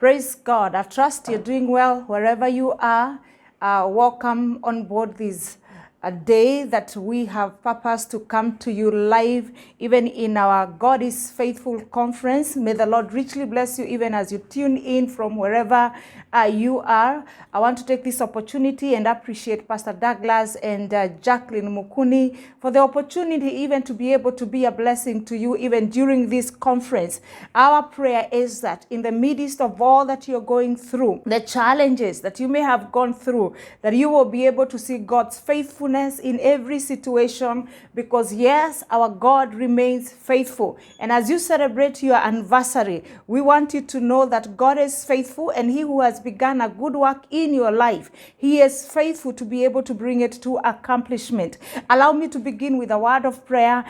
Praise God. I trust you're doing well wherever you are. Welcome on board this day that we have purpose to come to you live, even in our God is Faithful conference. May the Lord richly bless you even as you tune in from wherever you are. I want to take this opportunity and appreciate Pastor Douglas and Jacqueline Mukuni for the opportunity even to be able to be a blessing to you even during this conference. Our prayer is that in the midst of all that you're going through, the challenges that you may have gone through, that you will be able to see God's faithfulness in every situation, because yes, our God remains faithful. And as you celebrate your anniversary, we want you to know that God is faithful, and he who has begun a good work in your life, he is faithful to be able to bring it to accomplishment. Allow me to begin with a word of prayer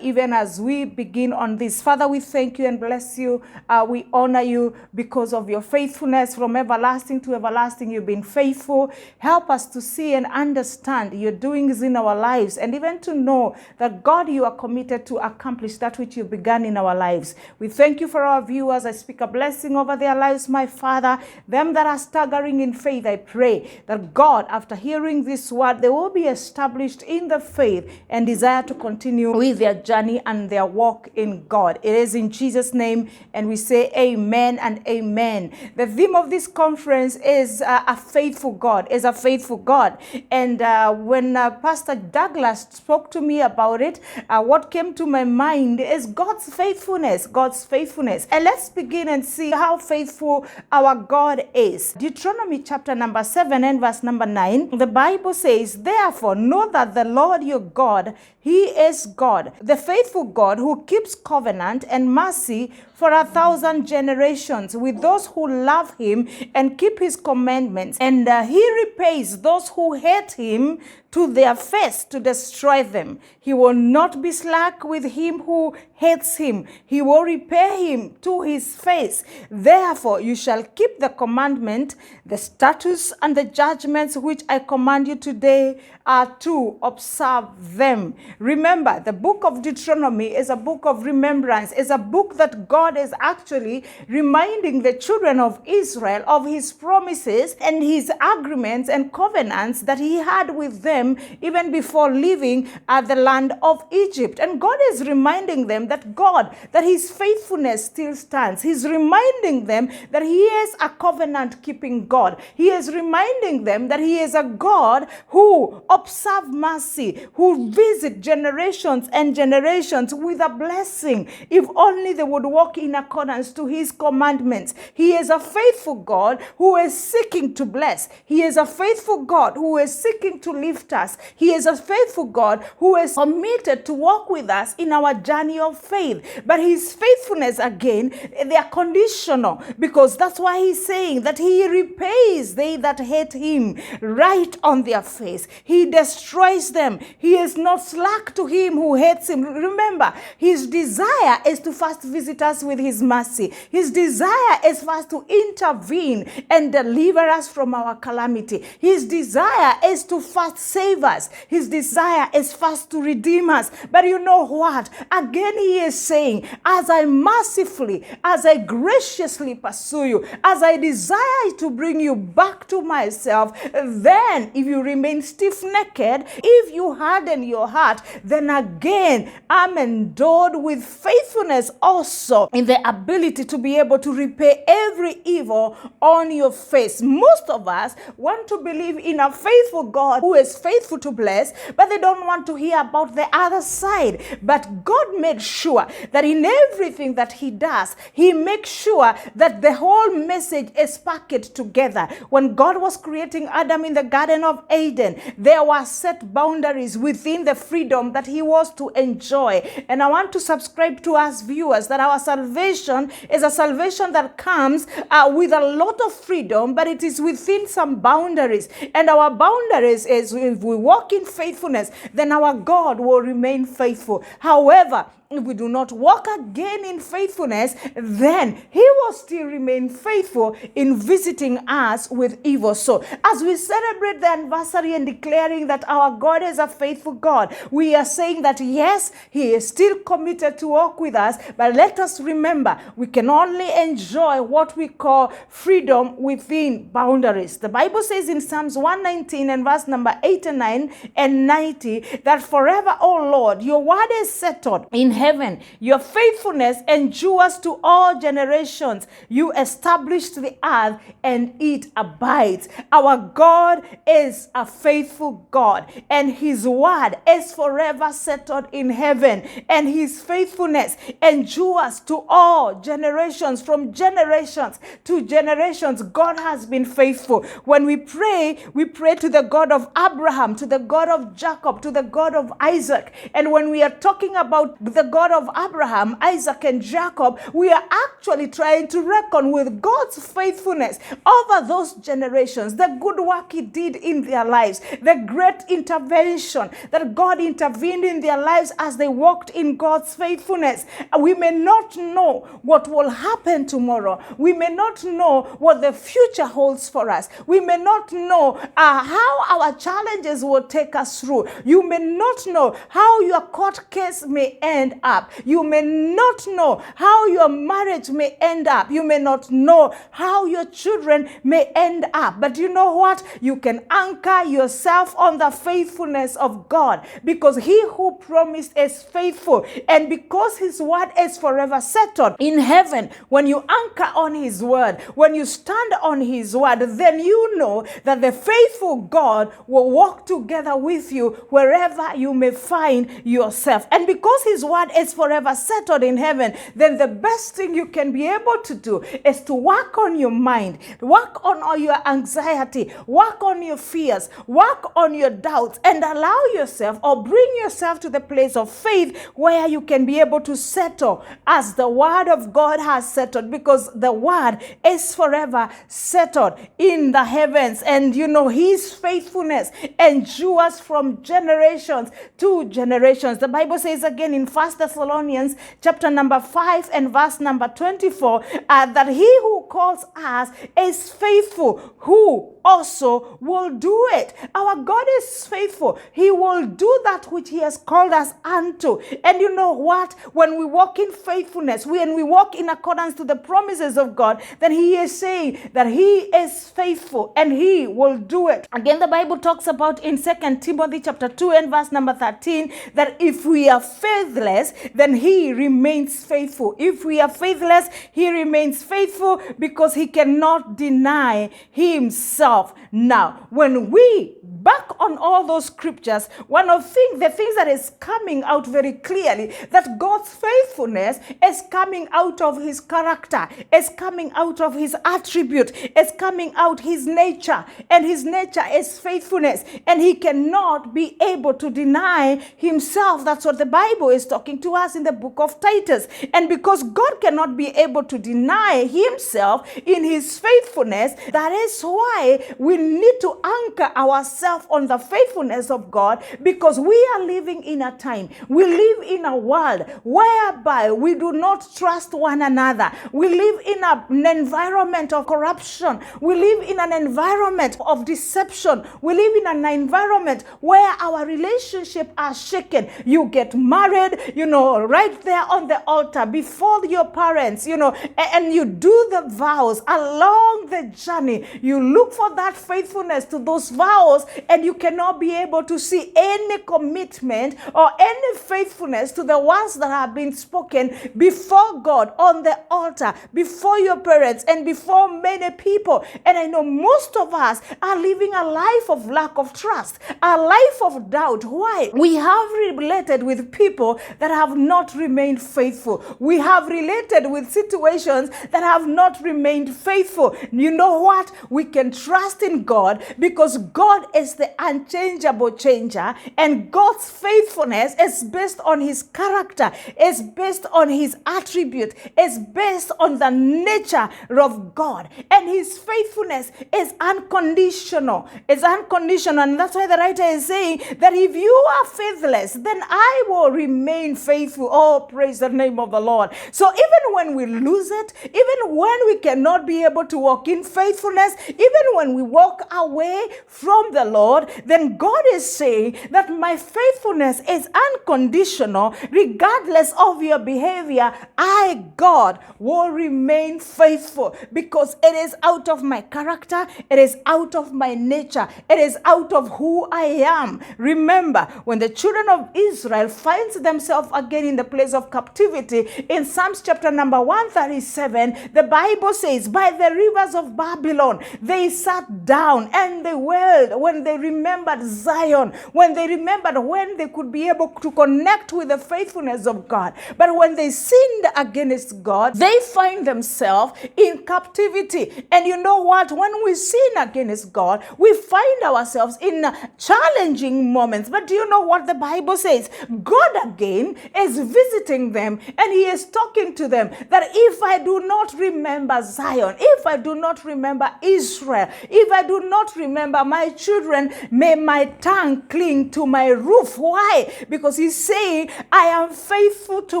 even as we begin on this. Father, we thank you and bless you. We honor you because of your faithfulness from everlasting to everlasting. You've been faithful. Help us to see and understand your doings in our lives, and even to know that God, you are committed to accomplish that which you began in our lives. We thank you for our viewers. I speak a blessing over their lives, my Father. Them that are staggering in faith, I pray that God, after hearing this word, they will be established in the faith and desire to continue with their journey and their walk in God. It is in Jesus' name, and we say amen and amen. The theme of this conference is a faithful God, is a faithful God. And when Pastor Douglas spoke to me about it, what came to my mind is God's faithfulness, God's faithfulness. And let's begin and see how faithful our God is. Deuteronomy chapter number 7 and verse number 9, the Bible says, "Therefore know that the Lord your God, he is God, the faithful God who keeps covenant and mercy for 1,000 generations with those who love him and keep his commandments. And he repays those who hate him to their face to destroy them. He will not be slack with him who hates him. He will repay him to his face. Therefore you shall keep the commandment, the statutes, and the judgments which I command you today are to observe them." Remember, the book of Deuteronomy is a book of remembrance. It's a book that God is actually reminding the children of Israel of his promises and his agreements and covenants that he had with them even before leaving the land of Egypt. And God is reminding them that his faithfulness still stands. He's reminding them that he is a covenant-keeping God. He is reminding them that he is a God who observes mercy, who visits generations and generations with a blessing, if only they would walk in accordance to his commandments. He is a faithful God who is seeking to bless. He is a faithful God who is seeking to lift us. He is a faithful God who is committed to walk with us in our journey of faith. But his faithfulness, again, they are conditional, because that's why he's saying that he repays they that hate him right on their face. He destroys them. He is not slack to him who hates him. Remember, his desire is to first visit us with his mercy. His desire is first to intervene and deliver us from our calamity. His desire is to first save us. His desire is first to redeem us. But you know what? Again, he is saying, as I mercifully, as I graciously pursue you, as I desire to bring you back to myself, then if you remain stiff-necked, if you harden your heart, then again, I'm endowed with faithfulness also in the ability to be able to repay every evil on your face. Most of us want to believe in a faithful God who is faithful to bless, but they don't want to hear about the other side. But God made sure that in everything that he does, he makes sure that the whole message is packaged together. When God was creating Adam in the Garden of Eden, there were set boundaries within the freedom that he was to enjoy. And I want to subscribe to us viewers that our salvation is a salvation that comes with a lot of freedom, but it is within some boundaries. And our boundaries is, if we walk in faithfulness, then our God will remain faithful. However, if we do not walk again in faithfulness, then he will still remain faithful in visiting us with evil. So as we celebrate the anniversary and declaring that our God is a faithful God, we are saying that yes, he is still committed to walk with us, but let us remember we can only enjoy what we call freedom within boundaries. The Bible says in Psalms 119 and verse number 89 and 90 that forever, O Lord, your word is settled in heaven. Your faithfulness endures to all generations. You established the earth and it abides. Our God is a faithful God, and his word is forever settled in heaven, and his faithfulness endures to all generations. From generations to generations, God has been faithful. When we pray to the God of Abraham, to the God of Jacob, to the God of Isaac. And when we are talking about the God of Abraham, Isaac, and Jacob, we are actually trying to reckon with God's faithfulness over those generations, the good work he did in their lives, the great intervention that God intervened in their lives as they walked in God's faithfulness. We may not know what will happen tomorrow. We may not know what the future holds for us. We may not know how our challenges will take us through. You may not know how your court case may end up. You may not know how your marriage may end up. You may not know how your children may end up. But you know what? You can anchor yourself on the faithfulness of God, because he who promised is faithful, and because his word is forever settled in heaven. When you anchor on his word, when you stand on his word, then you know that the faithful God will walk together with you wherever you may find yourself. And because his word is forever settled in heaven, then the best thing you can be able to do is to work on your mind, work on all your anxiety, work on your fears, work on your doubts, and allow yourself or bring yourself to the place of faith where you can be able to settle as the word of God has settled, because the word is forever settled in the heavens. And you know, his faithfulness endures from generations to generations. The Bible says again in 1 Thessalonians chapter number 5 and verse number 24 that he who calls us is faithful, who also will do it. Our God is faithful. He will do that which he has called us unto. And you know what? When we walk in faithfulness, when we walk in accordance to the promises of God, then he is saying that he is faithful and he will do it. Again, the Bible talks about in 2 Timothy chapter 2 and verse number 13 that if we are faithless, then he remains faithful. If we are faithless, he remains faithful, because he cannot deny himself. Now, when we back on all those scriptures, one of the things that is coming out very clearly, that God's faithfulness is coming out of his character, is coming out of his attribute, is coming out his nature, and his nature is faithfulness, and he cannot be able to deny himself. That's what the Bible is talking to us in the book of Titus. And because God cannot be able to deny himself in his faithfulness, that is why we need to anchor ourselves on the faithfulness of God, because we are living in a time, we live in a world whereby we do not trust one another. We live in an environment of corruption. We live in an environment of deception. We live in an environment where our relationships are shaken. You get married, right there on the altar before your parents, and you do the vows along the journey. You look for that faithfulness to those vows, and you cannot be able to see any commitment or any faithfulness to the words that have been spoken before God on the altar, before your parents, and before many people. And I know most of us are living a life of lack of trust, a life of doubt. Why? We have related with people that have not remained faithful. We have related with situations that have not remained faithful. You know what? We can trust in God because God is is the unchangeable changer, and God's faithfulness is based on his character, is based on his attribute, is based on the nature of God. And his faithfulness is unconditional. It's unconditional. And that's why the writer is saying that if you are faithless, then I will remain faithful. Oh, praise the name of the Lord. So even when we lose it, even when we cannot be able to walk in faithfulness, even when we walk away from the Lord, then God is saying that my faithfulness is unconditional. Regardless of your behavior, I, God, will remain faithful, because it is out of my character, it is out of my nature, it is out of who I am. Remember, when the children of Israel finds themselves again in the place of captivity, in Psalms chapter number 137, the Bible says, by the rivers of Babylon, they sat down and they wailed when they remembered Zion, when they remembered when they could be able to connect with the faithfulness of God. But when they sinned against God, they find themselves in captivity. And you know what? When we sin against God, we find ourselves in challenging moments. But do you know what the Bible says? God again is visiting them, and he is talking to them that if I do not remember Zion, if I do not remember Israel, if I do not remember my children, may my tongue cling to my roof. Why? Because he's saying, I am faithful to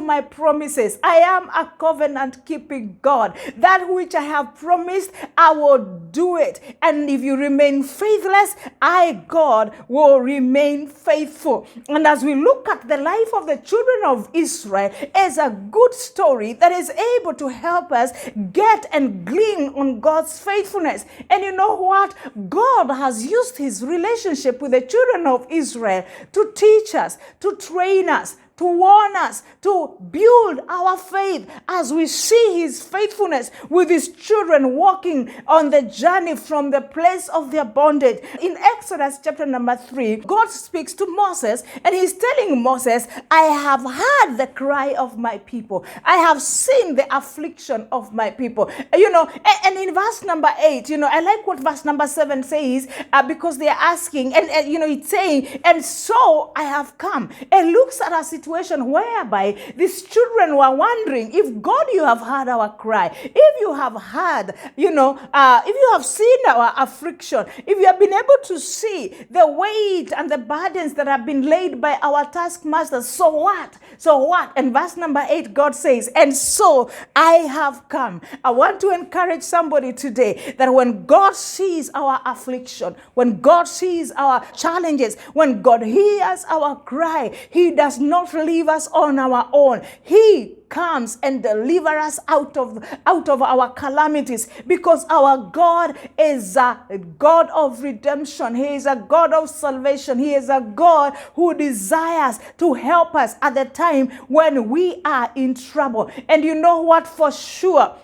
my promises. I am a covenant keeping God. That which I have promised, I will do it. And if you remain faithless, I, God, will remain faithful. And as we look at the life of the children of Israel, is a good story that is able to help us get and glean on God's faithfulness. And you know what? God has used his relationship with the children of Israel to teach us, to train us, to warn us, to build our faith as we see his faithfulness with his children walking on the journey from the place of their bondage. In Exodus chapter number 3, God speaks to Moses, and he's telling Moses, I have heard the cry of my people. I have seen the affliction of my people. And in verse number 8, I like what verse number 7 says, because they are asking, and it's saying, and so I have come. And looks at a situation whereby these children were wondering, if God, you have heard our cry, if you have heard, if you have seen our affliction, if you have been able to see the weight and the burdens that have been laid by our taskmasters, so what? So what? And verse number 8, God says, and so I have come. I want to encourage somebody today that when God sees our affliction, when God sees our challenges, when God hears our cry, he does not leave us on our own. He comes and delivers us out of our calamities, because our God is a God of redemption. He is a God of salvation. He is a God who desires to help us at the time when we are in trouble. And you know what? For sure,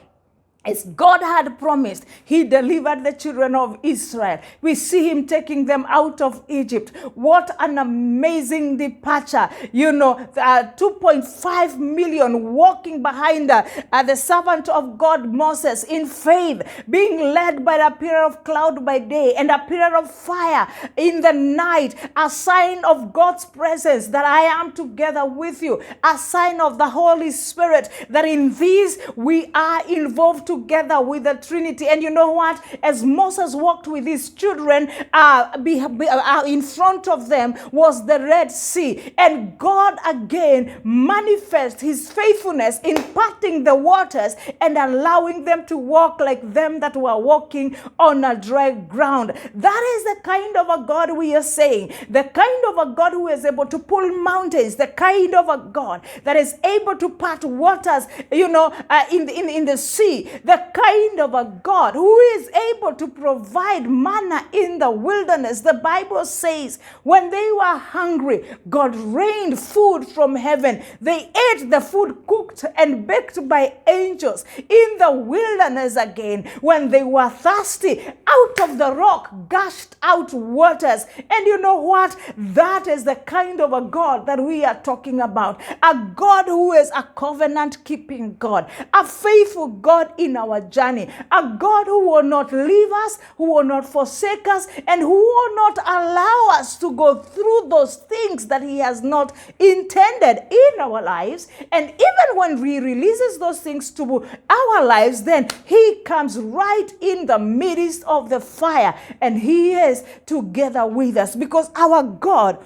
as God had promised, he delivered the children of Israel. We see him taking them out of Egypt. What an amazing departure. 2.5 million walking behind the servant of God, Moses, in faith, being led by a pillar of cloud by day and a pillar of fire in the night, a sign of God's presence, that I am together with you, a sign of the Holy Spirit, that in these we are involved together with the Trinity. And you know what? As Moses walked with his children, in front of them was the Red Sea. And God again manifests his faithfulness in parting the waters and allowing them to walk like them that were walking on a dry ground. That is the kind of a God we are saying. The kind of a God who is able to pull mountains. The kind of a God that is able to part waters, in the sea. The kind of a God who is able to provide manna in the wilderness. The Bible says when they were hungry, God rained food from heaven. They ate the food cooked and baked by angels in the wilderness again. When they were thirsty, out of the rock gushed out waters. And you know what? That is the kind of a God that we are talking about. A God who is a covenant keeping God, a faithful God in in our journey, a God who will not leave us, who will not forsake us, and who will not allow us to go through those things that he has not intended in our lives. And even when he releases those things to our lives, then he comes right in the midst of the fire, and he is together with us, because our God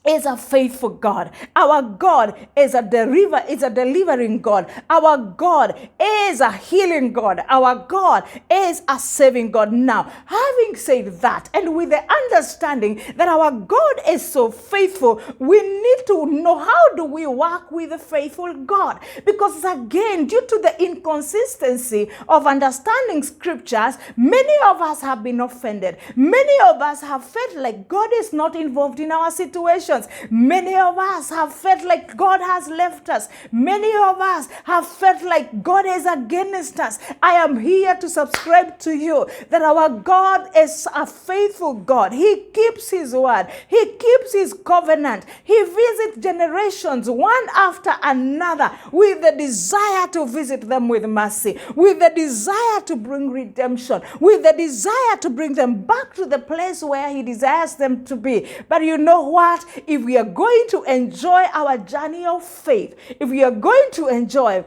is a faithful God. Our God is a delivering God. Our God is a healing God. Our God is a saving God. Now, having said that, and with the understanding that our God is so faithful, we need to know, how do we work with a faithful God? Because again, due to the inconsistency of understanding scriptures, many of us have been offended. Many of us have felt like God is not involved in our situation. Many of us have felt like God has left us. Many of us have felt like God is against us. I am here to subscribe to you that our God is a faithful God. He keeps his word. He keeps his covenant. He visits generations one after another with the desire to visit them with mercy, with the desire to bring redemption, with the desire to bring them back to the place where he desires them to be. But you know what? If we are going to enjoy our journey of faith, if we are going to enjoy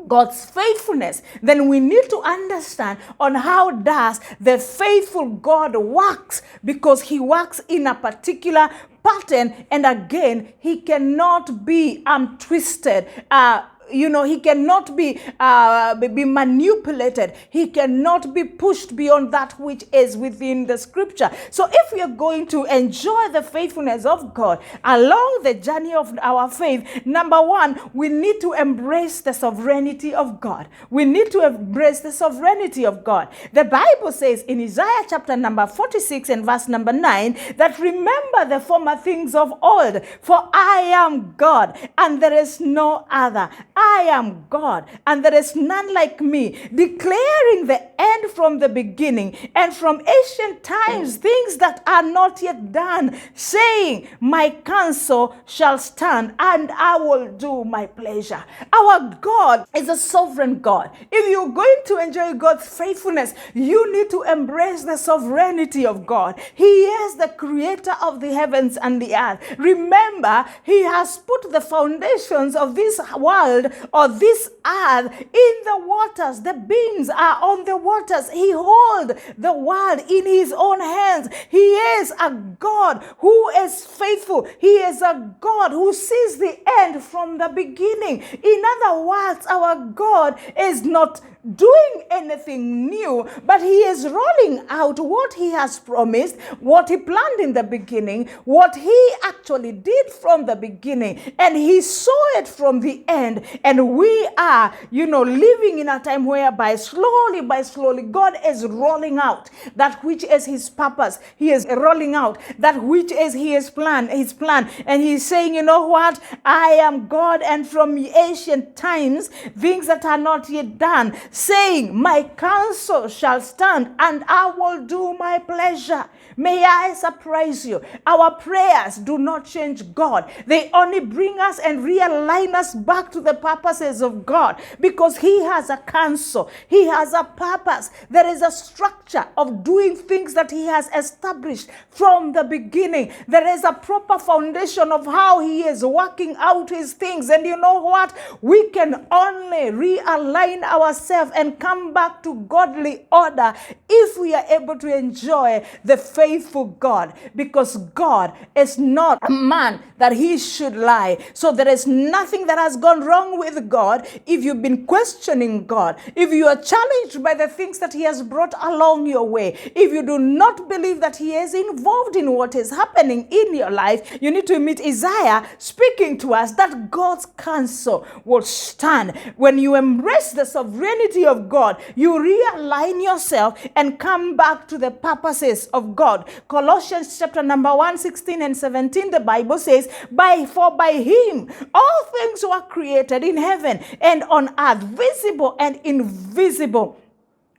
God's faithfulness, then we need to understand on how does the faithful God works, because he works in a particular pattern, and again, he cannot be twisted. He cannot be manipulated. He cannot be pushed beyond that which is within the scripture. So if we are going to enjoy the faithfulness of God along the journey of our faith, number one, we need to embrace the sovereignty of God. We need to embrace the sovereignty of God. The Bible says in Isaiah chapter number 46 and verse number 9 that remember the former things of old, for I am God and there is no other. I am God, and there is none like me, declaring the end from the beginning, and from ancient times things that are not yet done, saying, my counsel shall stand, and I will do my pleasure. Our God is a sovereign God. If you're going to enjoy God's faithfulness, you need to embrace the sovereignty of God. He is the creator of the heavens and the earth. Remember, he has put the foundations of this world or this earth in the waters. The beams are on the waters. He holds the world in his own hands. He is a God who is faithful. He is a God who sees the end from the beginning. In other words, our God is not doing anything new, but he is rolling out what he has promised, what he planned in the beginning, what he actually did from the beginning, and he saw it from the end. And we are, living in a time whereby slowly by slowly God is rolling out that which is his purpose. He is rolling out that which is his plan, and he's saying, you know what? I am God, and from ancient times things that are not yet done, saying, my counsel shall stand, and I will do my pleasure. May I surprise you. Our prayers do not change God. They only bring us and realign us back to the purposes of God, because he has a counsel. He has a purpose. There is a structure of doing things that he has established from the beginning. There is a proper foundation of how he is working out his things. And you know what? We can only realign ourselves and come back to godly order if we are able to enjoy the faithful God, because God is not a man that he should lie. So there is nothing that has gone wrong with God. If you've been questioning God, if you are challenged by the things that he has brought along your way, if you do not believe that he is involved in what is happening in your life, you need to meet Isaiah speaking to us that God's counsel will stand. When you embrace the sovereignty of God, you realign yourself and come back to the purposes of God. Colossians chapter number 1, 16 and 17, the Bible says, for by him all things were created in heaven and on earth, visible and invisible,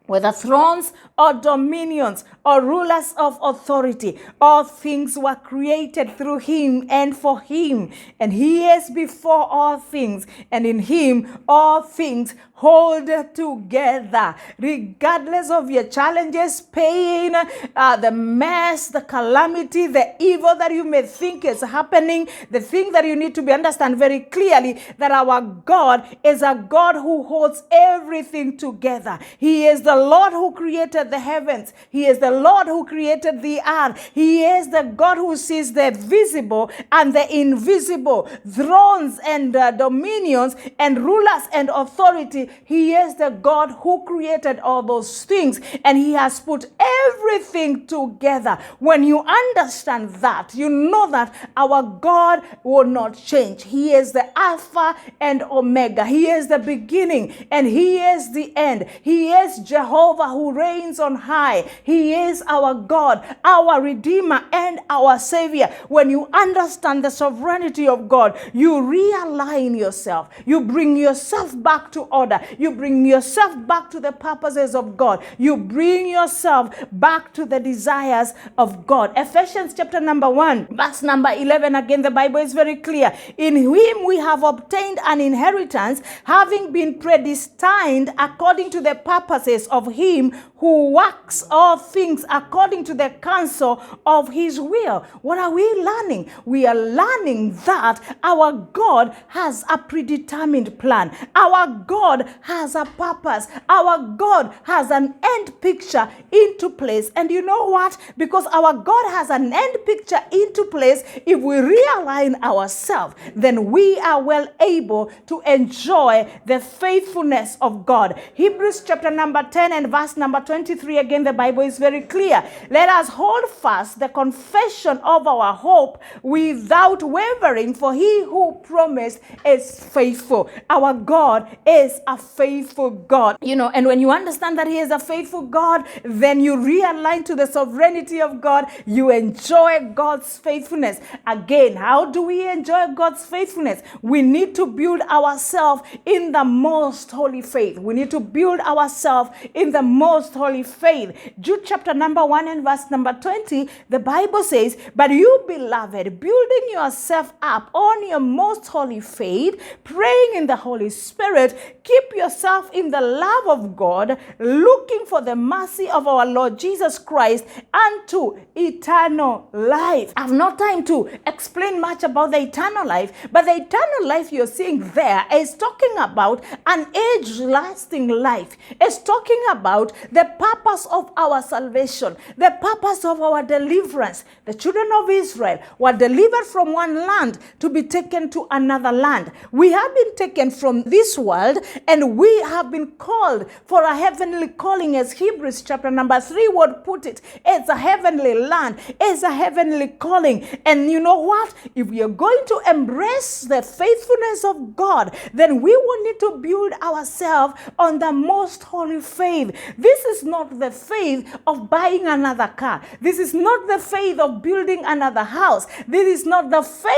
whether thrones or dominions or rulers of authority. All things were created through him and for him, and he is before all things, and in him all things hold together. Regardless of your challenges, pain, the mess, the calamity, the evil that you may think is happening, the thing that you need to understand very clearly, that our God is a God who holds everything together. He is the Lord who created the heavens. He is the Lord who created the earth. He is the God who sees the visible and the invisible, thrones and dominions and rulers and authority. He is the God who created all those things, and he has put everything together. When you understand that, you know that our God will not change. He is the Alpha and Omega. He is the beginning and he is the end. He is Jehovah who reigns on high. He is our God, our Redeemer and our Savior. When you understand the sovereignty of God, you realign yourself. You bring yourself back to order. You bring yourself back to the purposes of God. You bring yourself back to the desires of God. Ephesians chapter number 1, verse number 11. Again, the Bible is very clear. In him we have obtained an inheritance, having been predestined according to the purposes of him who works all things according to the counsel of his will. What are we learning? We are learning that our God has a predetermined plan. Our God has a purpose. Our God has an end picture into place. And you know what? Because our God has an end picture into place, if we realign ourselves, then we are well able to enjoy the faithfulness of God. Hebrews chapter number 10 and verse number 23, again, the Bible is very clear. Let us hold fast the confession of our hope without wavering, for he who promised is faithful. Our God is a faithful God. And when you understand that he is a faithful God, then you realign to the sovereignty of God. You enjoy God's faithfulness. Again, how do we enjoy God's faithfulness? We need to build ourselves in the most holy faith. We need to build ourselves in the most holy faith. Jude chapter number 1 and verse number 20, the Bible says, but you, beloved, building yourself up on your most holy faith, praying in the Holy Spirit, keep yourself in the love of God, looking for the mercy of our Lord Jesus Christ unto eternal life. I have no time to explain much about the eternal life, but the eternal life you're seeing there is talking about an age-lasting life. It's talking about the purpose of our salvation, the purpose of our deliverance. The children of Israel were delivered from one land to be taken to another land. We have been taken from this world and we have been called for a heavenly calling, as Hebrews chapter number 3 would put it. It's a heavenly land. It's a heavenly calling. And you know what? If we are going to embrace the faithfulness of God, then we will need to build ourselves on the most holy faith. This is not the faith of buying another car. This is not the faith of building another house. This is not the faith,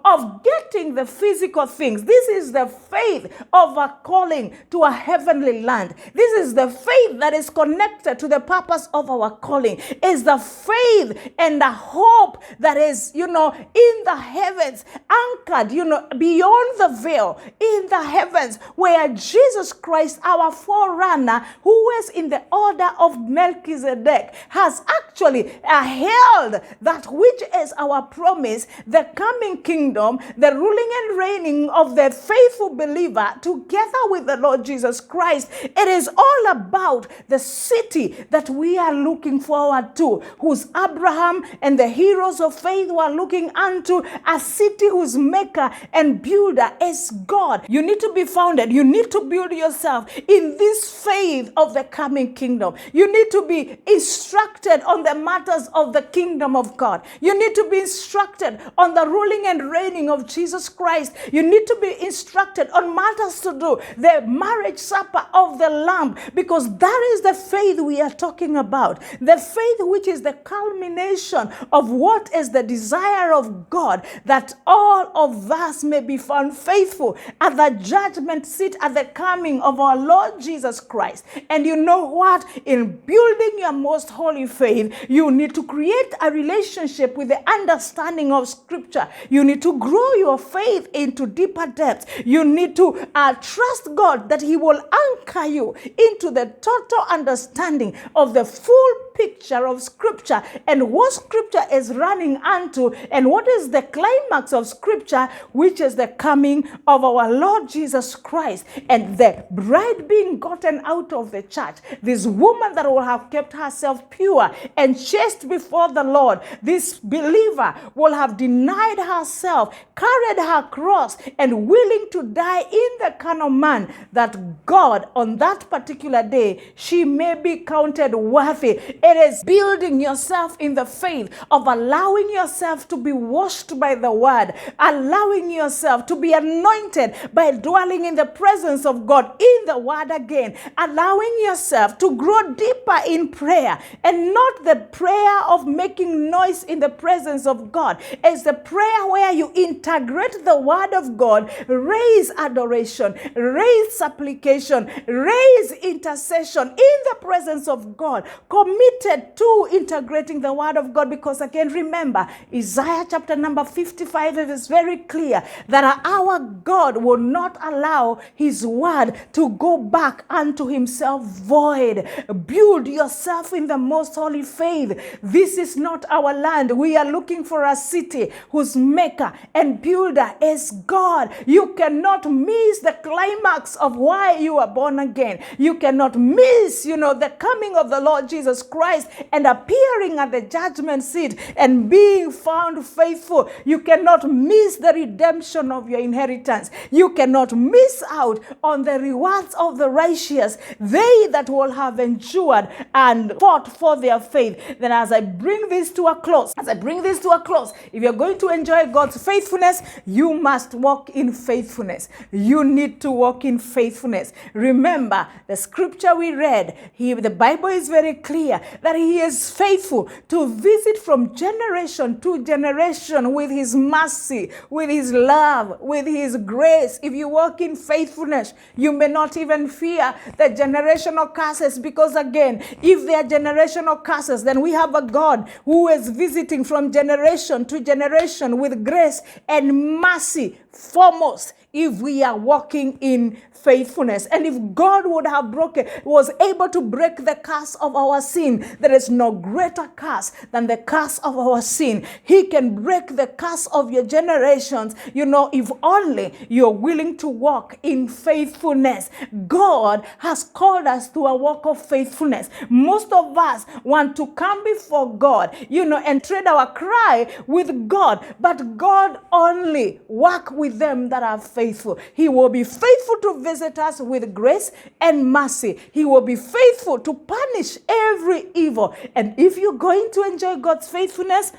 of getting the physical things. This is the faith of a calling to a heavenly land. This is the faith that is connected to the purpose of our calling. It's the faith and the hope that is, in the heavens, anchored, beyond the veil, in the heavens, where Jesus Christ, our forerunner, who is in the order of Melchizedek, has actually held that which is our promise, the coming kingdom, the ruling and reigning of the faithful believer together with the Lord Jesus Christ. It is all about the city that we are looking forward to, whose Abraham and the heroes of faith were looking unto, a city whose maker and builder is God. You need to be founded. You need to build yourself in this faith of the coming kingdom. You need to be instructed on the matters of the kingdom of God. You need to be instructed on the ruling and reigning of Jesus Christ. You need to be instructed on matters to do the marriage supper of the Lamb, because that is the faith we are talking about. The faith which is the culmination of what is the desire of God, that all of us may be found faithful at the judgment seat at the coming of our Lord Jesus Jesus Christ. And you know what? In building your most holy faith, you need to create a relationship with the understanding of Scripture. You need to grow your faith into deeper depths. You need to trust God that He will anchor you into the total understanding of the full picture of Scripture and what Scripture is running unto, and what is the climax of Scripture, which is the coming of our Lord Jesus Christ and the bride being gotten out of the church. This woman that will have kept herself pure and chaste before the Lord, this believer will have denied herself, carried her cross, and willing to die in the carnal man, that God on that particular day she may be counted worthy. It is building yourself in the faith of allowing yourself to be washed by the word, allowing yourself to be anointed by dwelling in the presence of God in the word again, allowing yourself to grow deeper in prayer, and not the prayer of making noise in the presence of God. It's the prayer where you integrate the word of God, raise adoration, raise supplication, raise intercession in the presence of God, committed to integrating the word of God. Because again, remember, Isaiah chapter number 55, it is very clear that our God will not allow His word to go back unto Himself void. Build yourself in the most holy faith. This is not our land. We are looking for a city whose maker and builder is God. You cannot miss the climax of why you are born again. You cannot miss, the coming of the Lord Jesus Christ and appearing at the judgment seat and being found faithful. You cannot miss the redemption of your inheritance. You cannot miss out on the rewards of the righteous, they that will have endured and fought for their faith. Then as I bring this to a close, if you're going to enjoy God's faithfulness, you must walk in faithfulness. You need to walk in faithfulness. Remember, the scripture we read, the Bible is very clear that He is faithful to visit from generation to generation with His mercy, with His love, with His grace. If you walk in faithfulness, you may not even fear the generational curses, because again, if they are generational curses, then we have a God who is visiting from generation to generation with grace and mercy foremost, if we are walking in faithfulness. And if God was able to break the curse of our sin, there is no greater curse than the curse of our sin. He can break the curse of your generations, if only you're willing to walk in faithfulness. God has called us to a walk of faithfulness. Most of us want to come before God, and trade our cry with God, but God only work with them that are faithful. He will be faithful to visit us with grace and mercy. He will be faithful to punish every evil. And if you're going to enjoy God's faithfulness,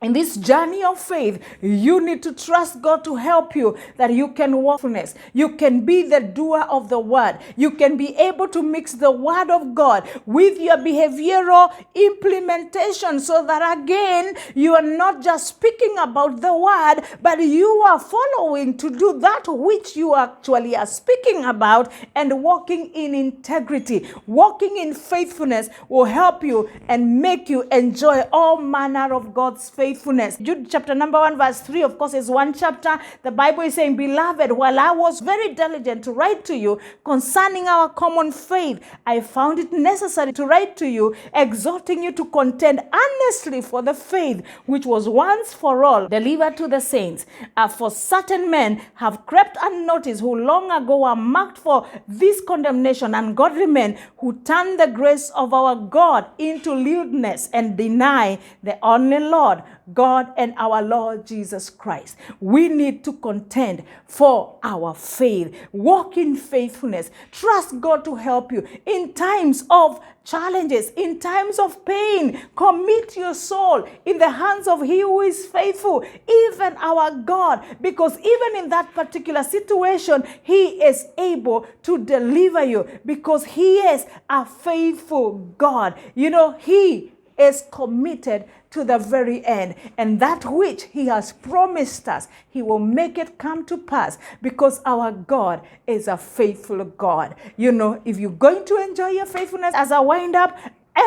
in this journey of faith, you need to trust God to help you, that you can walk in faithfulness. You can be the doer of the word. You can be able to mix the word of God with your behavioral implementation, so that again, you are not just speaking about the word, but you are following to do that which you actually are speaking about, and walking in integrity. Walking in faithfulness will help you and make you enjoy all manner of God's faithfulness. Jude chapter number 1 verse 3, of course, is one chapter. The Bible is saying, "Beloved, while I was very diligent to write to you concerning our common faith, I found it necessary to write to you, exhorting you to contend earnestly for the faith which was once for all delivered to the saints. For certain men have crept unnoticed, who long ago were marked for this condemnation, ungodly men who turn the grace of our God into lewdness and deny the only Lord, God and our Lord Jesus Christ." We need to contend for our faith. Walk in faithfulness. Trust God to help you in times of challenges, in times of pain. Commit your soul in the hands of He who is faithful, even our God, because even in that particular situation, He is able to deliver you, because He is a faithful God. He is committed to the very end. And that which he has promised us, he will make it come to pass, because our God is a faithful God. You know, if you're going to enjoy your faithfulness, as I wind up,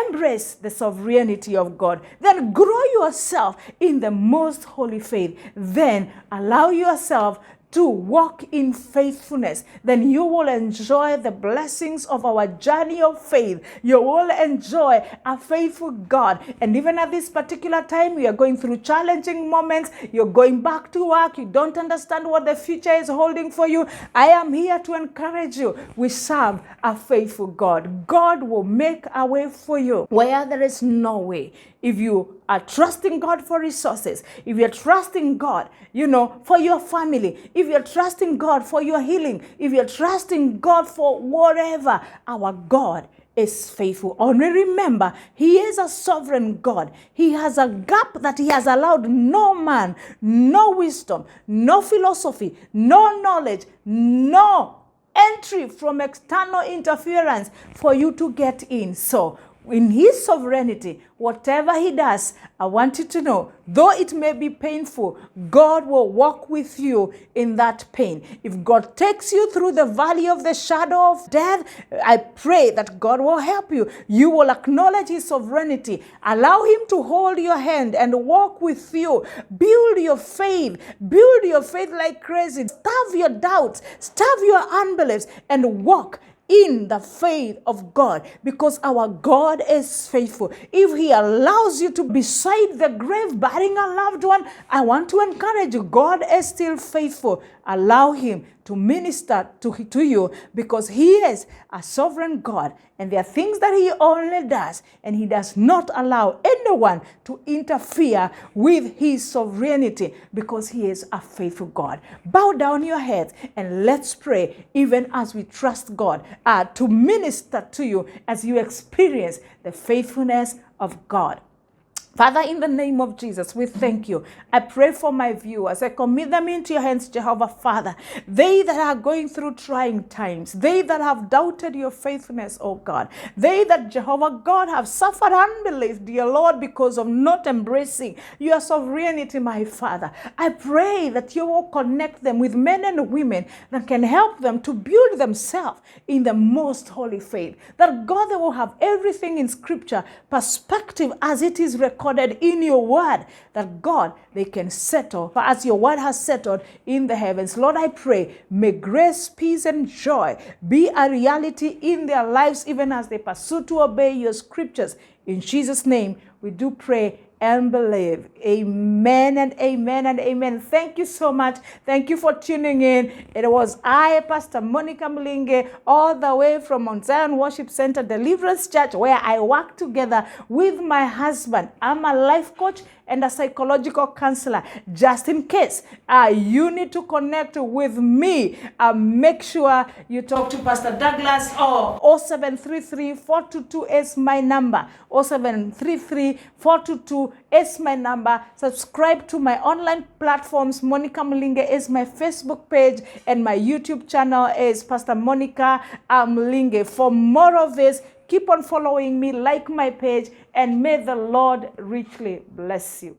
embrace the sovereignty of God. Then grow yourself in the most holy faith. Then allow yourself to walk in faithfulness. Then you will enjoy the blessings of our journey of faith. You will enjoy a faithful God. And even at this particular time, you are going through challenging moments. You're going back to work. You don't understand what the future is holding for you. I am here to encourage you. We serve a faithful God. God will make a way for you where there is no way. If you are trusting God for resources, if you're trusting God, you know, for your family, if you're trusting God for your healing, if you're trusting God for whatever, our God is faithful. Only remember, he is a sovereign God. He has a gap that he has allowed no man, no wisdom, no philosophy, no knowledge, no entry from external interference for you to get in. So, in his sovereignty, whatever he does, I want you to know, though it may be painful, God will walk with you in that pain. If God takes you through the valley of the shadow of death, I pray that God will help you. You will acknowledge his sovereignty. Allow him to hold your hand and walk with you. Build your faith. Build your faith like crazy. Starve your doubts. Starve your unbeliefs and walk in the faith of God, because our God is faithful. If he allows you to be beside the grave burying a loved one, I want to encourage you, God is still faithful. Allow him to minister to you, because he is a sovereign God, and there are things that he only does, and he does not allow anyone to interfere with his sovereignty, because he is a faithful God. Bow down your heads and let's pray, even as we trust God to minister to you as you experience the faithfulness of God. Father, in the name of Jesus, we thank you. I pray for my viewers. I commit them into your hands, Jehovah Father. They that are going through trying times, they that have doubted your faithfulness, oh God, they that, Jehovah God, have suffered unbelief, dear Lord, because of not embracing your sovereignty, my Father. I pray that you will connect them with men and women that can help them to build themselves in the most holy faith. That, God, they will have everything in Scripture, perspective as it is recorded in your word, that, God, they can settle as your word has settled in the heavens. Lord, I pray, may grace, peace, and joy be a reality in their lives, even as they pursue to obey your scriptures. In Jesus' name, we do pray and believe. Amen and amen and amen. Thank you so much. Thank you for tuning in. It was I, Pastor Monica Mlinge, all the way from Mount Zion Worship Center Deliverance Church, where I work together with my husband. I'm a life coach and a psychological counselor. Just in case you need to connect with me, make sure you talk to Pastor Douglas, or 0733-422 is my number. 0733-422 is my number. Subscribe to my online platforms. Monica Mlinge is my Facebook page, and my YouTube channel is Pastor Monica Mlinge. For more of this, keep on following me, like my page, and may the Lord richly bless you.